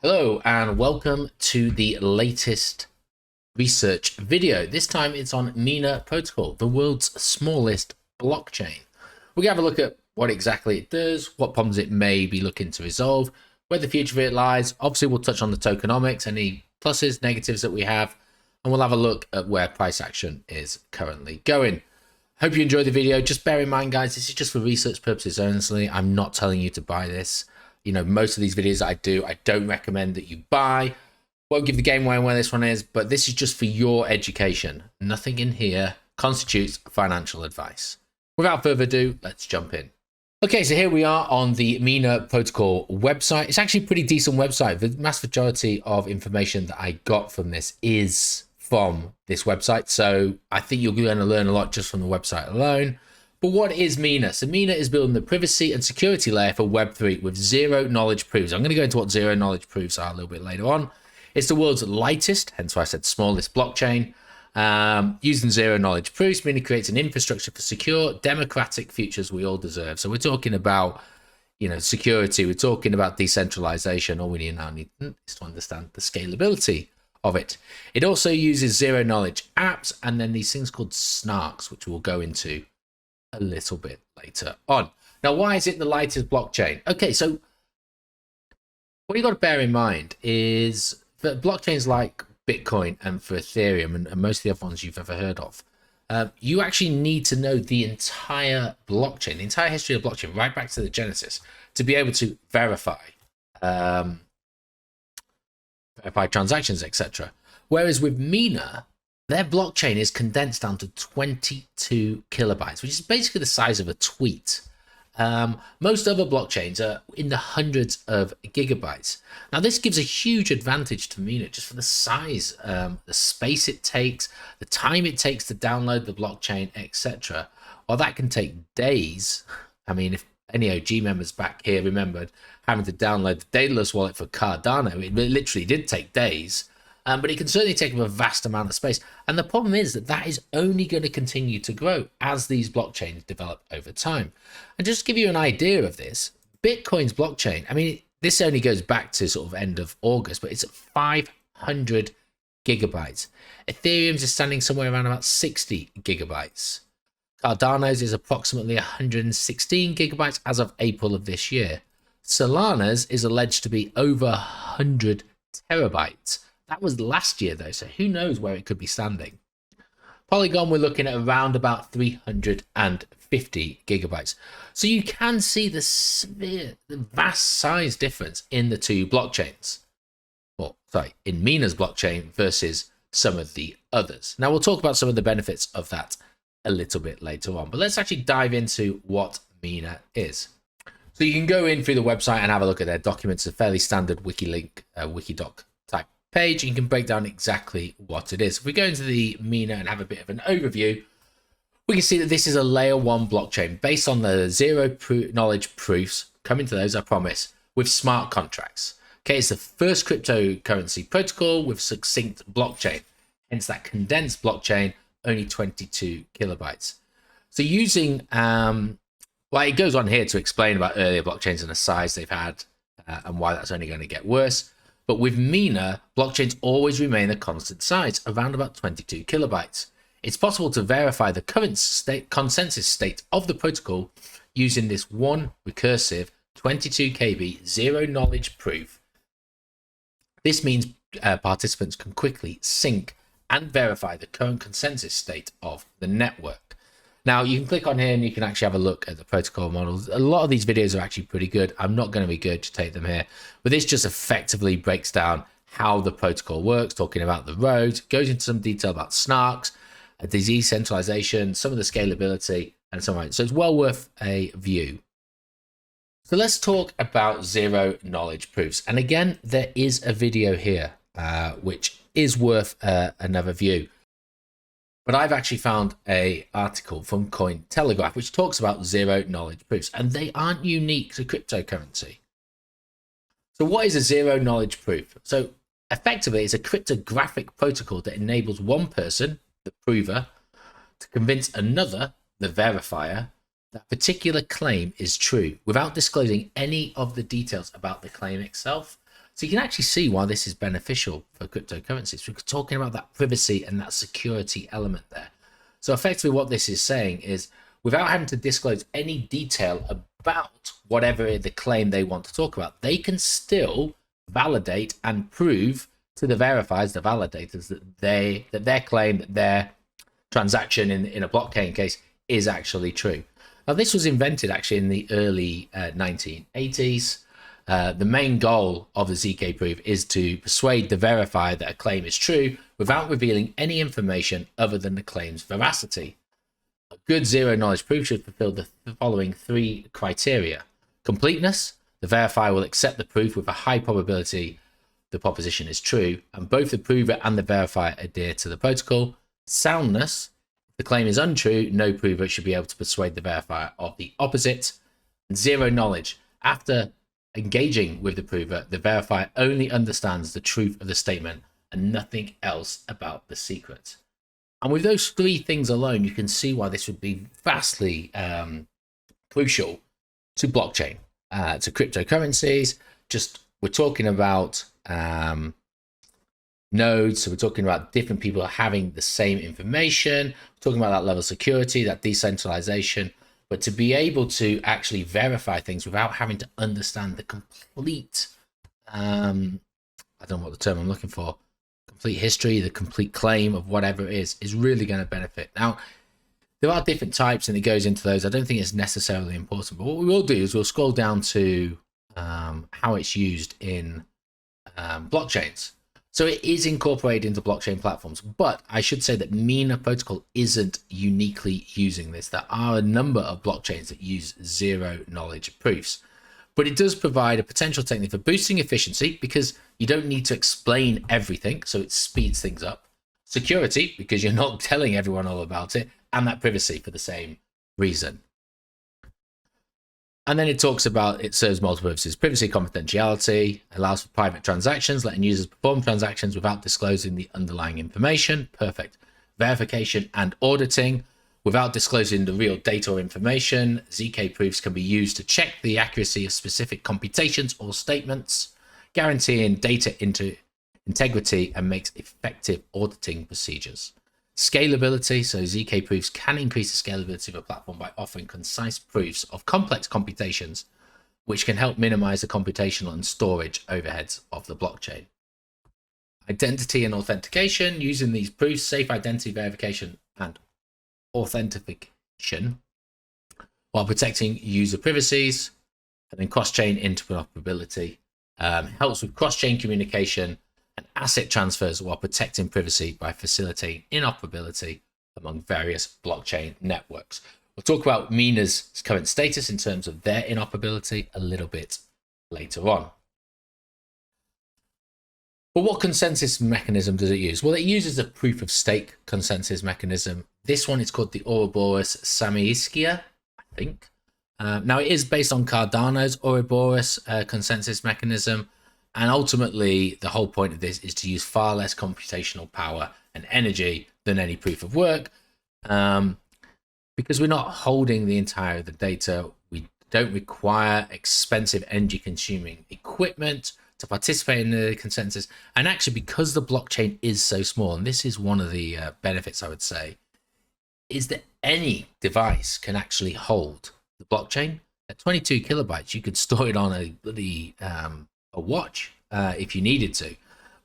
Hello and welcome to the latest research video. This time it's on Mina Protocol, the world's smallest blockchain. We're going to have a look at what exactly it does, what problems it may be looking to resolve, where the future of it lies. Obviously, we'll touch on the tokenomics, any pluses, negatives that we have, and we'll have a look at where price action is currently going. Hope you enjoyed the video. Just bear in mind, guys, this is just for research purposes only. I'm not telling you to buy this. You know, most of these videos I do, I don't recommend that you buy. Won't give the game away where this one is, but this is just for your education. Nothing in here constitutes financial advice. Without further ado, let's jump in. Okay, so here we are on the Mina Protocol website. It's actually a pretty decent website. The vast majority of information that I got from this is from this website. So I think you're going to learn a lot just from the website alone. But what is Mina? So Mina is building the privacy and security layer for Web3 with zero knowledge proofs. I'm going to go into what zero knowledge proofs are a little bit later on. It's the world's lightest, hence why I said smallest blockchain. Using zero knowledge proofs, Mina creates an infrastructure for secure, democratic futures we all deserve. So we're talking about, you know, security. We're talking about decentralization. All we now need is to understand the scalability of it. It also uses zero knowledge apps and then these things called snarks, which we'll go into a little bit later on. Now, why is it the lightest blockchain? Okay, so what you got to bear in mind is that blockchains like Bitcoin and for Ethereum and most of the other ones you've ever heard of, you actually need to know the entire blockchain, the entire history of blockchain, right back to the genesis, to be able to verify transactions, etc. Whereas with Mina, their blockchain is condensed down to 22 kilobytes, which is basically the size of a tweet. Most other blockchains are in the hundreds of gigabytes. Now, this gives a huge advantage to Mina just for the size, the space it takes, the time it takes to download the blockchain, etc. While that can take days. I mean, if any OG members back here remembered having to download the dataless wallet for Cardano, it literally did take days. But it can certainly take up a vast amount of space. And the problem is that that is only going to continue to grow as these blockchains develop over time. And just to give you an idea of this, Bitcoin's blockchain, I mean, this only goes back to sort of end of August, but it's at 500 gigabytes. Ethereum's is standing somewhere around about 60 gigabytes. Cardano's is approximately 116 gigabytes as of April of this year. Solana's is alleged to be over 100 terabytes. That was last year, though, so who knows where it could be standing. Polygon, we're looking at around about 350 gigabytes. So you can see the vast size difference in the two blockchains. Well, sorry, in Mina's blockchain versus some of the others. Now, we'll talk about some of the benefits of that a little bit later on. But let's actually dive into what Mina is. So you can go in through the website and have a look at their documents. A fairly standard WikiLink, Wikidoc type page. You can break down exactly what it is. If we go into the Mina and have a bit of an overview, we can see that this is a layer 1 blockchain based on the zero knowledge proofs, coming to those I promise, with smart contracts. Okay, it's the first cryptocurrency protocol with succinct blockchain, hence that condensed blockchain, only 22 kilobytes. So using, well, it goes on here to explain about earlier blockchains and the size they've had and why that's only going to get worse. But with Mina, blockchains always remain a constant size, around about 22 kilobytes. It's possible to verify the current consensus state of the protocol using this one recursive 22 KB zero knowledge proof. This means participants can quickly sync and verify the current consensus state of the network. Now, you can click on here and you can actually have a look at the protocol models. A lot of these videos are actually pretty good. I'm not going to be good to take them here, but this just effectively breaks down how the protocol works, talking about the roads, goes into some detail about snarks, decentralization, some of the scalability, and so on. So it's well worth a view. So let's talk about zero knowledge proofs. And again, there is a video here, which is worth another view. But I've actually found an article from Cointelegraph which talks about zero knowledge proofs, and they aren't unique to cryptocurrency. So what is a zero knowledge proof? So effectively, it's a cryptographic protocol that enables one person, the prover, to convince another, the verifier, that a particular claim is true without disclosing any of the details about the claim itself. So you can actually see why this is beneficial for cryptocurrencies. We're talking about that privacy and that security element there. So effectively what this is saying is, without having to disclose any detail about whatever the claim they want to talk about, they can still validate and prove to the verifiers, the validators, that their claim, that their transaction in a blockchain case is actually true. Now, this was invented actually in the early 1980s. The main goal of the ZK proof is to persuade the verifier that a claim is true without revealing any information other than the claim's veracity. A good zero-knowledge proof should fulfill the following 3 criteria. Completeness. The verifier will accept the proof with a high probability the proposition is true, and both the prover and the verifier adhere to the protocol. Soundness. If the claim is untrue, no prover should be able to persuade the verifier of the opposite. And zero knowledge. After engaging with the prover, the verifier only understands the truth of the statement and nothing else about the secret. And with those 3 things alone, you can see why this would be vastly crucial to blockchain, to cryptocurrencies. Just we're talking about nodes, so we're talking about different people having the same information. We're talking about that level of security, that decentralization. But to be able to actually verify things without having to understand the complete, I don't know what the term I'm looking for, complete history, the complete claim of whatever it is really going to benefit. Now, there are different types and it goes into those. I don't think it's necessarily important, but what we will do is we'll scroll down to how it's used in blockchains. So it is incorporated into blockchain platforms, but I should say that Mina Protocol isn't uniquely using this. There are a number of blockchains that use zero knowledge proofs, but it does provide a potential technique for boosting efficiency because you don't need to explain everything, so it speeds things up. Security, because you're not telling everyone all about it, and that privacy for the same reason. And then it talks about, it serves multiple purposes. Privacy, confidentiality, allows for private transactions, letting users perform transactions without disclosing the underlying information. Perfect. Verification and auditing, without disclosing the real data or information. ZK proofs can be used to check the accuracy of specific computations or statements, guaranteeing data integrity and makes effective auditing procedures. Scalability, so ZK proofs can increase the scalability of a platform by offering concise proofs of complex computations, which can help minimize the computational and storage overheads of the blockchain. Identity and authentication, using these proofs, safe identity verification and authentication while protecting user privacies, and then cross-chain interoperability helps with cross-chain communication and asset transfers while protecting privacy by facilitating interoperability among various blockchain networks. We'll talk about Mina's current status in terms of their interoperability a little bit later on. But what consensus mechanism does it use? Well, it uses a proof of stake consensus mechanism. This one is called the Ouroboros Samiiskia, I think. Now, it is based on Cardano's Ouroboros consensus mechanism. And ultimately, the whole point of this is to use far less computational power and energy than any proof of work, because we're not holding the entire of the data. We don't require expensive energy-consuming equipment to participate in the consensus. And actually, because the blockchain is so small, and this is one of the benefits, I would say, is that any device can actually hold the blockchain. At 22 kilobytes, you could store it on a watch if you needed to.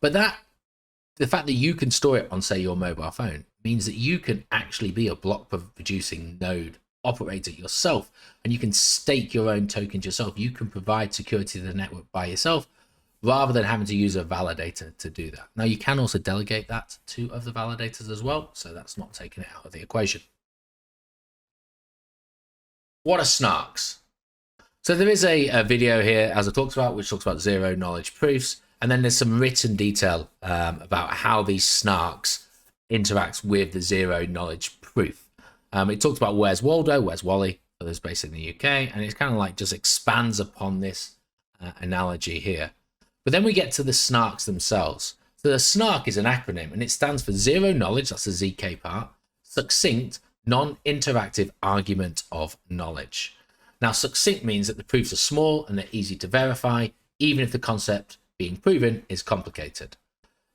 But the fact that you can store it on, say, your mobile phone means that you can actually be a block producing node operator yourself, and you can stake your own tokens yourself. You can provide security to the network by yourself rather than having to use a validator to do that. Now, you can also delegate that to other validators as well, so that's not taking it out of the equation. What are snarks? So there is a video here, as I talked about, which talks about zero knowledge proofs. And then there's some written detail about how these snarks interact with the zero knowledge proof. It talks about where's Waldo, where's Wally, for those based in the UK. And it's kind of like just expands upon this analogy here. But then we get to the snarks themselves. So the snark is an acronym, and it stands for zero knowledge, that's the ZK part, succinct, non-interactive argument of knowledge. Now, succinct means that the proofs are small and they're easy to verify, even if the concept being proven is complicated.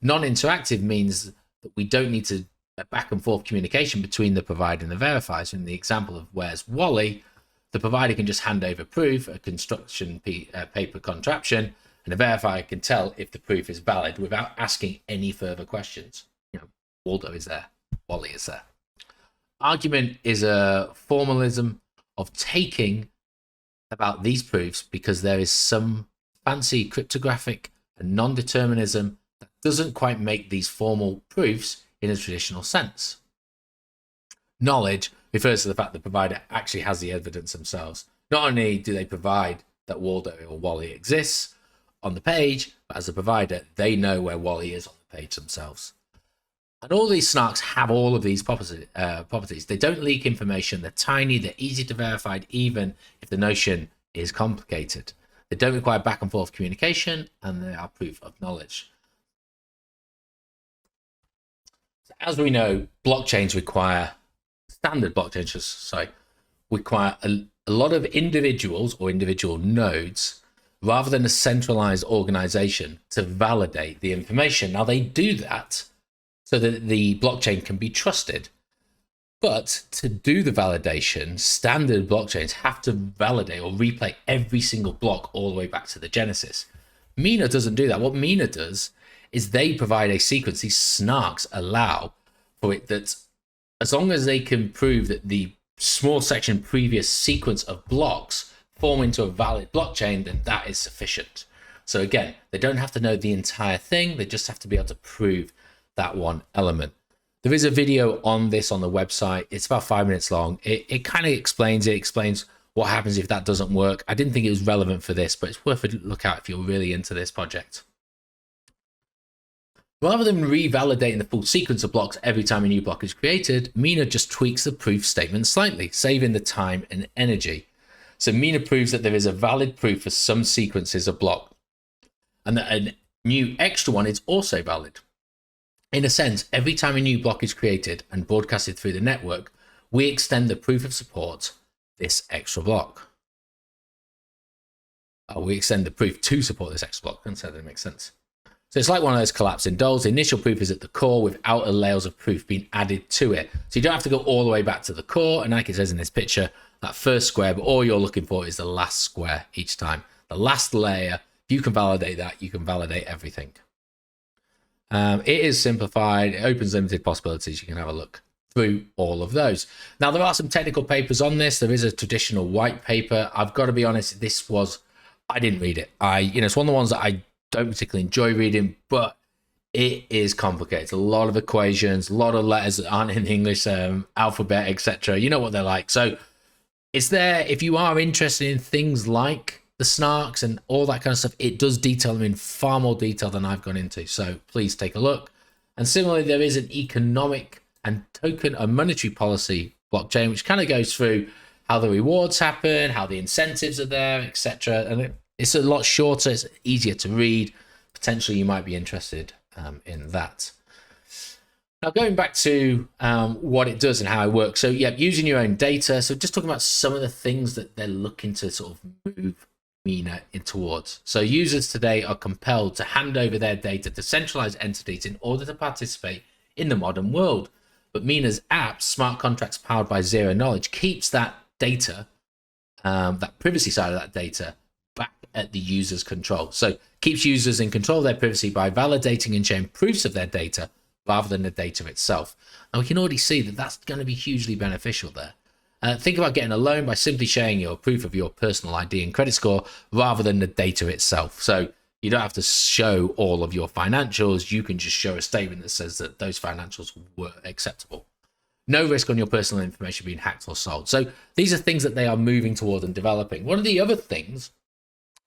Non-interactive means that we don't need to back and forth communication between the provider and the verifier. So in the example of where's Wally, the provider can just hand over proof, a construction paper contraption, and the verifier can tell if the proof is valid without asking any further questions. Waldo is there, Wally is there. Argument is a formalism of taking about these proofs because there is some fancy cryptographic and non-determinism that doesn't quite make these formal proofs in a traditional sense. Knowledge refers to the fact that the provider actually has the evidence themselves. Not only do they provide that Waldo or Wally exists on the page, but as a provider, they know where Wally is on the page themselves. And all these snarks have all of these properties. They don't leak information. They're tiny. They're easy to verify, even if the notion is complicated. They don't require back and forth communication, and they are proof of knowledge. So as we know, blockchains require, standard blockchains, require a lot of individuals or individual nodes rather than a centralized organization to validate the information. Now, they do that so that the blockchain can be trusted. But to do the validation, standard blockchains have to validate or replay every single block all the way back to the genesis. Mina doesn't do that. What Mina does is they provide a sequence. These snarks allow for it that as long as they can prove that the small section previous sequence of blocks form into a valid blockchain, then that is sufficient. So again, they don't have to know the entire thing. They just have to be able to prove that one element. There is a video on this on the website. It's about 5 minutes long. It kind of explains what happens if that doesn't work. I didn't think it was relevant for this, but it's worth a look out if you're really into this project. Rather than revalidating the full sequence of blocks every time a new block is created, Mina just tweaks the proof statement slightly, saving the time and energy. So Mina proves that there is a valid proof for some sequences of block, and that a new extra one is also valid. In a sense, every time a new block is created and broadcasted through the network, we extend the proof of support this extra block. We extend the proof to support this extra block. So that makes sense. So it's like one of those collapsing dolls. The initial proof is at the core with outer layers of proof being added to it. So you don't have to go all the way back to the core. And like it says in this picture, that first square, but all you're looking for is the last square each time. The last layer, if you can validate that, you can validate everything. It is simplified. It opens limited possibilities. You can have a look through all of those. Now, there are some technical papers on this. There is a traditional white paper. I've got to be honest, I didn't read it. It's one of the ones that I don't particularly enjoy reading, but it is complicated. It's a lot of equations, a lot of letters that aren't in the English alphabet, etc. You know what they're like. So it's there if you are interested in things like the snarks and all that kind of stuff. It does detail them in far more detail than I've gone into, so please take a look. And similarly, there is an economic and token and monetary policy blockchain, which kind of goes through how the rewards happen, how the incentives are there, etc. And it's a lot shorter, it's easier to read. Potentially you might be interested in that. Now, going back to what it does and how it works. So yeah, using your own data. So just talking about some of the things that they're looking to sort of move Mina towards. So users today are compelled to hand over their data to centralized entities in order to participate in the modern world. But Mina's app, smart contracts powered by zero knowledge, keeps that data, that privacy side of that data, back at the user's control. So keeps users in control of their privacy by validating and sharing proofs of their data rather than the data itself. And we can already see that that's going to be hugely beneficial there. Think about getting a loan by simply sharing your proof of your personal ID and credit score rather than the data itself. So you don't have to show all of your financials. You can just show a statement that says that those financials were acceptable. No risk on your personal information being hacked or sold. So these are things that they are moving toward and developing. One of the other things,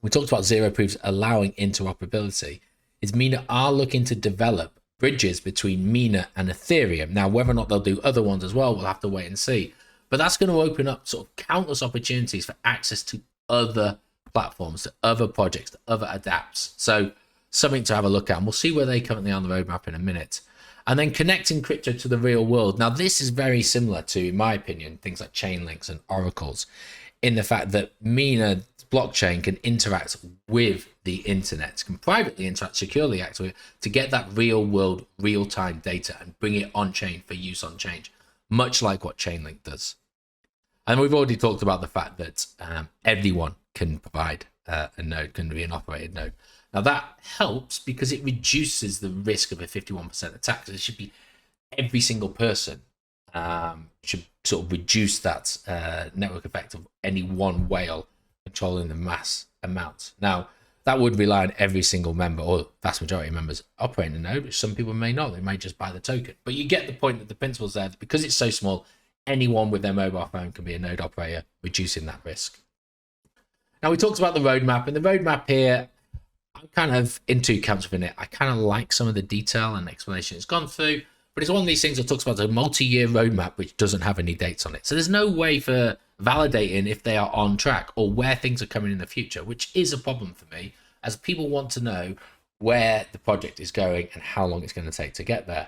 we talked about zero proofs allowing interoperability, is Mina are looking to develop bridges between Mina and Ethereum. Now, whether or not they'll do other ones as well, we'll have to wait and see. But that's going to open up sort of countless opportunities for access to other platforms, to other projects, to other adapts. So something to have a look at. And we'll see where they currently are on the roadmap in a minute. And then connecting crypto to the real world. Now, this is very similar to, in my opinion, things like chain links and oracles. in the fact that Mina blockchain can interact with the internet, can privately interact securely actually to get that real world, real time data and bring it on chain for use on chain, much like what Chainlink does. And we've already talked about the fact that everyone can provide a node, can be an operated node. Now that helps because it reduces the risk of a 51% attack. It should be every single person should sort of reduce that network effect of any one whale controlling the mass amount. Now, that would rely on every single member, or vast majority of members, operating a node, which some people may not. They may just buy the token. But you get the point that the principle's there, that because it's so small, anyone with their mobile phone can be a node operator, reducing that risk. Now, we talked about the roadmap, and the roadmap here, I'm kind of in two camps within it. I kind of like some of the detail and explanation it's gone through, but it's one of these things that talks about a multi-year roadmap which doesn't have any dates on it. So there's no way for validating if they are on track or where things are coming in the future, which is a problem for me, as people want to know where the project is going and how long it's going to take to get there.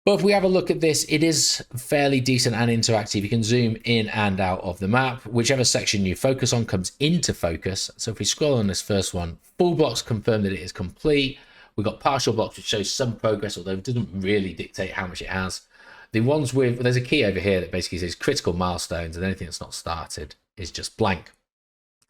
But if we have a look at this, it is fairly decent and interactive. You can zoom in and out of the map. Whichever section you focus on comes into focus. So if we scroll on this first one, full blocks confirm that it is complete. We've got partial blocks, which shows some progress, although it doesn't really dictate how much it has. The ones with, there's a key over here that basically says critical milestones, and anything that's not started is just blank.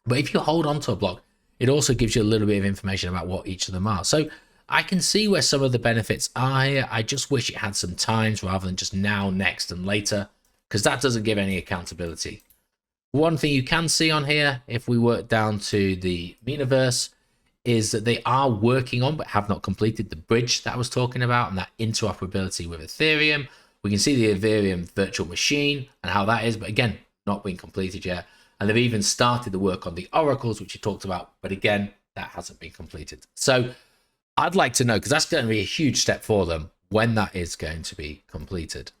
But if you hold on to a block, it also gives you a little bit of information about what each of them are. So I can see where some of the benefits are here. I just wish it had some times rather than just now, next, and later, because that doesn't give any accountability. One thing you can see on here, if we work down to the Minaverse, is that they are working on, but have not completed, the bridge that I was talking about and that interoperability with Ethereum. We can see the Ethereum virtual machine and how that is, but again, not been completed yet. And they've even started the work on the oracles, which you talked about, but again, that hasn't been completed. So I'd like to know, because that's going to be a huge step for them, when that is going to be completed.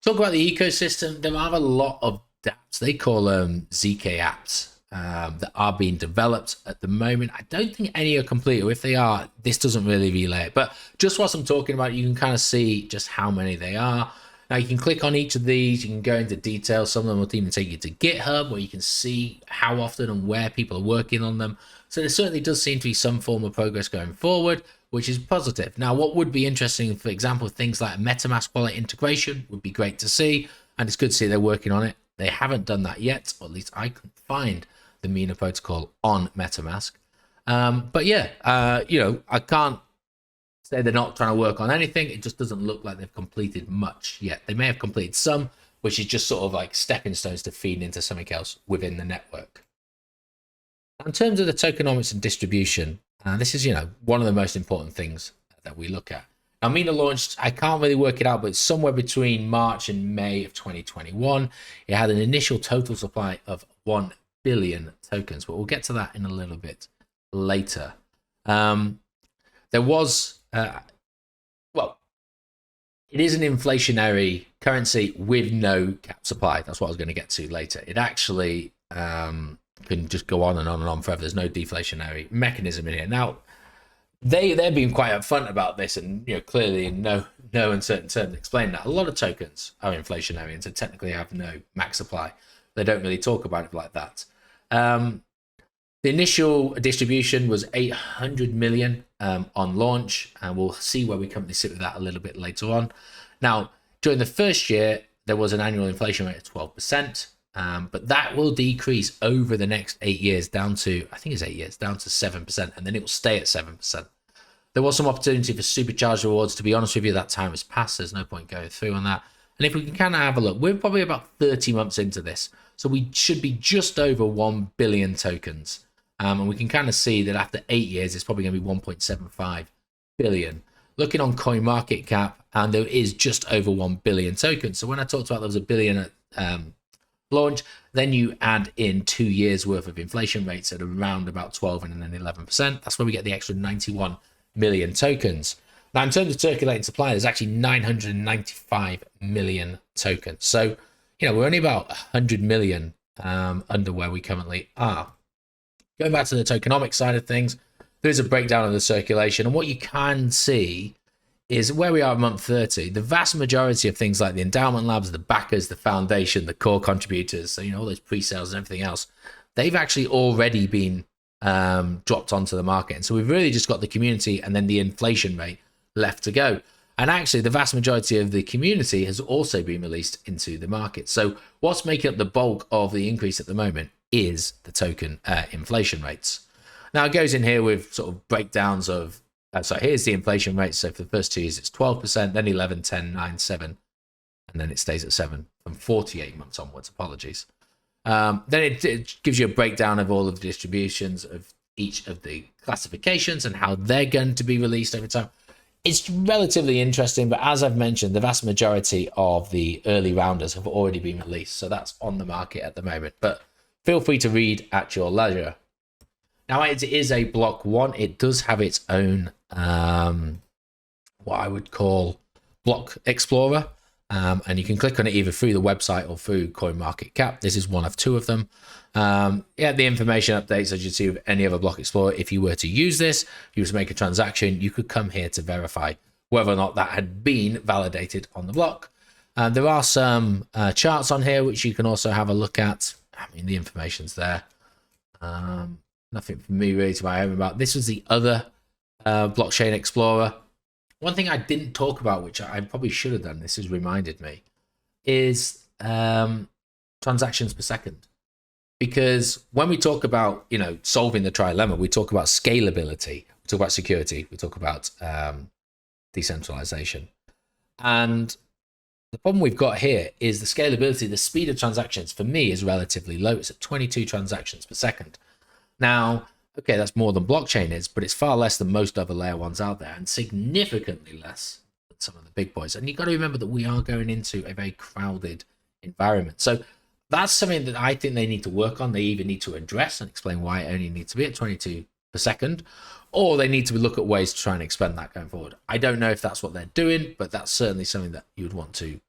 Talk about the ecosystem. There are a lot of dApps. They call them ZK apps that are being developed at the moment. I don't think any are complete, or if they are, this doesn't really relay it. But just whilst I'm talking about it, you can kind of see just how many they are. Now you can click on each of these, you can go into detail. Some of them will even take you to GitHub, where you can see how often and where people are working on them. So there certainly does seem to be some form of progress going forward, which is positive. Now, what would be interesting, for example, things like MetaMask wallet integration would be great to see. And it's good to see they're working on it. They haven't done that yet, or at least I couldn't find the Mina Protocol on MetaMask. But yeah, you know, I can't say they're not trying to work on anything. It just doesn't look like they've completed much yet. They may have completed some, which is just sort of like stepping stones to feed into something else within the network. In terms of the tokenomics and distribution, this is, you know, one of the most important things that we look at. Now, Mina launched, I can't really work it out, but it's somewhere between March and May of 2021. It had an initial total supply of 1 billion tokens, but we'll get to that in a little bit later. There was, well, it is an inflationary currency with no cap supply. That's what I was going to get to later. It actually can just go on and on and on forever. There's no deflationary mechanism in here. Now, they're being quite upfront about this, and you know, clearly in no uncertain terms explain that a lot of tokens are inflationary and so technically have no max supply. They don't really talk about it like that. The initial distribution was 800 million on launch, and we'll see where we currently sit with that a little bit later on. Now, during the first year, there was an annual inflation rate of 12%, but that will decrease over the next 8 years down to, I think it's 8 years, down to 7%, and then it will stay at 7%. There was some opportunity for supercharged rewards. To be honest with you, that time has passed. There's no point going through on that. And if we can kind of have a look, we're probably about 30 months into this. So we should be just over 1 billion tokens. And we can kind of see that after 8 years, it's probably going to be 1.75 billion. Looking on CoinMarketCap, and there is just over 1 billion tokens. So when I talked about there was a billion at launch, then you add in 2 years worth of inflation rates at around about 12 and then 11%. That's where we get the extra 91 million tokens. Now, in terms of circulating supply, there's actually 995 million tokens. So, you know, we're only about 100 million under where we currently are. Going back to the tokenomics side of things, there is a breakdown of the circulation. And what you can see is where we are at month 30. The vast majority of things like the endowment labs, the backers, the foundation, the core contributors, so all those pre-sales and everything else, they've actually already been dropped onto the market. And so we've really just got the community and then the inflation rate left to go. And actually, the vast majority of the community has also been released into the market. So what's making up the bulk of the increase at the moment is the token inflation rates. Now, it goes in here with sort of breakdowns of, so here's the inflation rate. So for the first 2 years, it's 12%, then 11, 10, 9, 7, and then it stays at 7 from 48 months onwards. Apologies. Then it gives you a breakdown of all of the distributions of each of the classifications and how they're going to be released over time. It's relatively interesting, but as I've mentioned, the vast majority of the early rounders have already been released, so that's on the market at the moment. But feel free to read at your leisure. Now, it is a block one. It does have its own, what I would call block explorer, and you can click on it either through the website or through CoinMarketCap. This is one of 2 of them. The information updates as you see with any other block explorer. If you were to use this, if you were to make a transaction, you could come here to verify whether or not that had been validated on the block. There are some charts on here which you can also have a look at. I mean, the information's there. Nothing for me really to write home about. This was the other blockchain explorer. One thing I didn't talk about, which I probably should have done, this has reminded me, is transactions per second. Because when we talk about, solving the trilemma, we talk about scalability, we talk about security, we talk about decentralization. And the problem we've got here is the scalability, the speed of transactions for me is relatively low. It's at 22 transactions per second. Now, okay, that's more than blockchain is, but it's far less than most other layer ones out there and significantly less than some of the big boys. And you've got to remember that we are going into a very crowded environment. So that's something that I think they need to work on. They either need to address and explain why it only needs to be at 22 per second, or they need to look at ways to try and expand that going forward. I don't know if that's what they're doing, but that's certainly something that you'd want to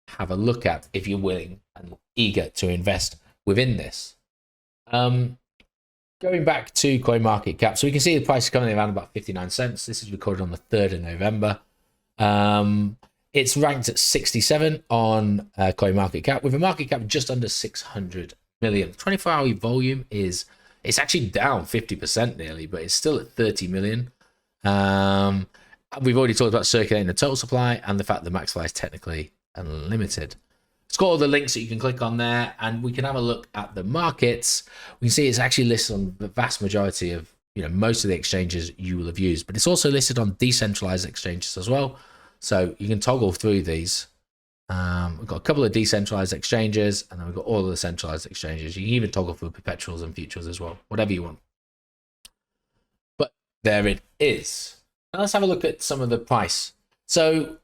have a look at if you're willing and eager to invest within this. Going back to CoinMarketCap, so we can see the price is coming around about 59 cents. This is recorded on the 3rd of November. It's ranked at 67 on CoinMarketCap with a market cap just under 600 million. 24-hour volume it's actually down 50% nearly, but it's still at 30 million. We've already talked about circulating the total supply and the fact that max supply is technically unlimited. It's got all the links that you can click on there, and we can have a look at the markets. We can see it's actually listed on the vast majority of, most of the exchanges you will have used, but it's also listed on decentralized exchanges as well. So you can toggle through these. We've got a couple of decentralized exchanges, and then we've got all of the centralized exchanges. You can even toggle through perpetuals and futures as well, whatever you want. But there it is. Now let's have a look at some of the price. So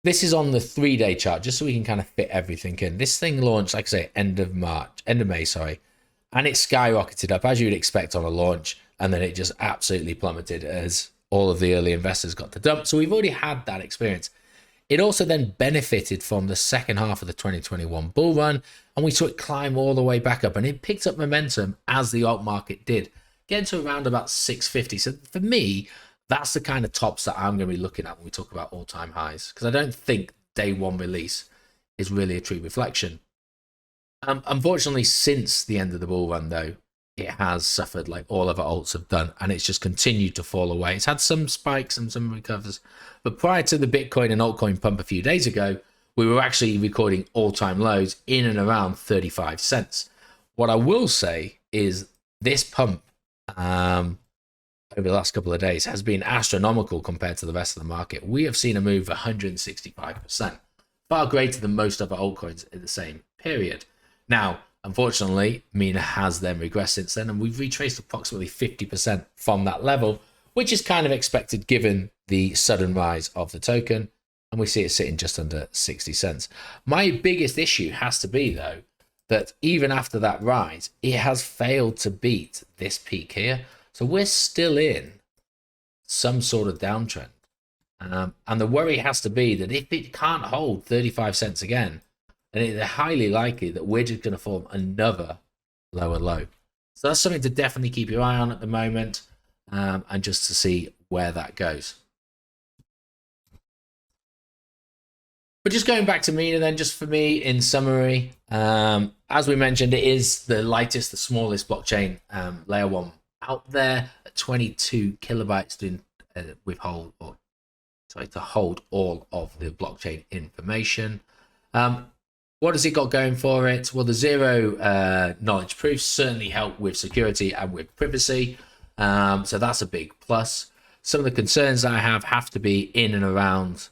this is on the 3-day chart, just so we can kind of fit everything in. This thing launched, like I say, end of May, and it skyrocketed up as you would expect on a launch, and then it just absolutely plummeted as all of the early investors got to dump. So we've already had that experience. It also then benefited from the second half of the 2021 bull run, and we saw it climb all the way back up, and it picked up momentum as the alt market did, getting to around about 650. So for me, that's the kind of tops that I'm going to be looking at when we talk about all-time highs, because I don't think day one release is really a true reflection. Unfortunately, since the end of the bull run, though, it has suffered like all other alts have done, and it's just continued to fall away. It's had some spikes and some recovers, but prior to the Bitcoin and altcoin pump a few days ago, we were actually recording all-time lows in and around 35 cents. What I will say is this pump over the last couple of days has been astronomical compared to the rest of the market. We have seen a move 165%, far greater than most other altcoins in the same period. Now, unfortunately, Mina has then regressed since then, and we've retraced approximately 50% from that level, which is kind of expected given the sudden rise of the token, and we see it sitting just under 60 cents. My biggest issue has to be, though, that even after that rise, it has failed to beat this peak here. So we're still in some sort of downtrend. And the worry has to be that if it can't hold 35 cents again, then it's highly likely that we're just going to form another lower low. So that's something to definitely keep your eye on at the moment, and just to see where that goes. But just going back to Mina then, just for me, in summary, as we mentioned, it is the lightest, the smallest blockchain, layer 1 out there at 22 kilobytes to hold all of the blockchain information. What has it got going for it? Well, the zero knowledge proofs certainly help with security and with privacy. So that's a big plus. Some of the concerns that I have to be in and around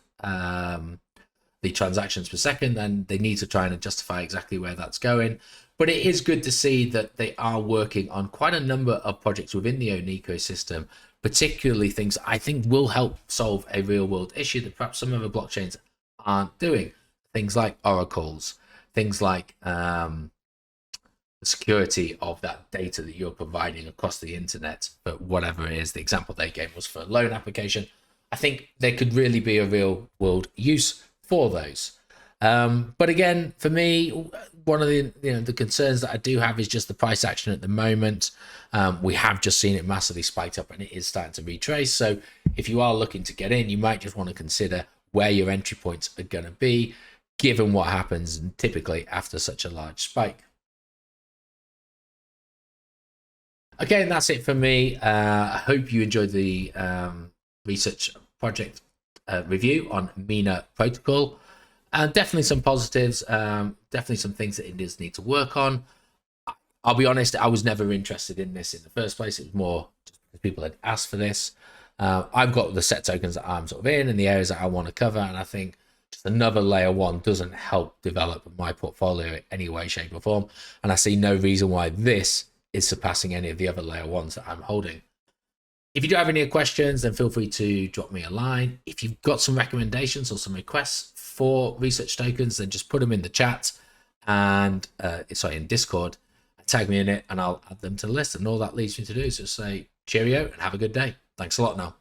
the transactions per second, and they need to try and justify exactly where that's going. But it is good to see that they are working on quite a number of projects within the own ecosystem, particularly things I think will help solve a real world issue that perhaps some other blockchains aren't doing. Things like oracles, things like the security of that data that you're providing across the internet for whatever it is. The example they gave was for a loan application. I think there could really be a real world use for those. But again, for me, one of the concerns that I do have is just the price action at the moment. We have just seen it massively spiked up and it is starting to retrace. So if you are looking to get in, you might just want to consider where your entry points are going to be, given what happens typically after such a large spike. Okay, and that's it for me. I hope you enjoyed the research project review on Mina Protocol. Definitely some positives, definitely some things that Indians need to work on. I'll be honest, I was never interested in this in the first place. It was more just because people had asked for this. I've got the set tokens that I'm sort of in and the areas that I want to cover, and I think just another layer 1 doesn't help develop my portfolio in any way, shape, or form. And I see no reason why this is surpassing any of the other layer 1s that I'm holding. If you do have any questions, then feel free to drop me a line. If you've got some recommendations or some requests for research tokens, then just put them in the chat and in Discord, tag me in it, and I'll add them to the list. And all that leads me to do is just say cheerio and have a good day. Thanks a lot now.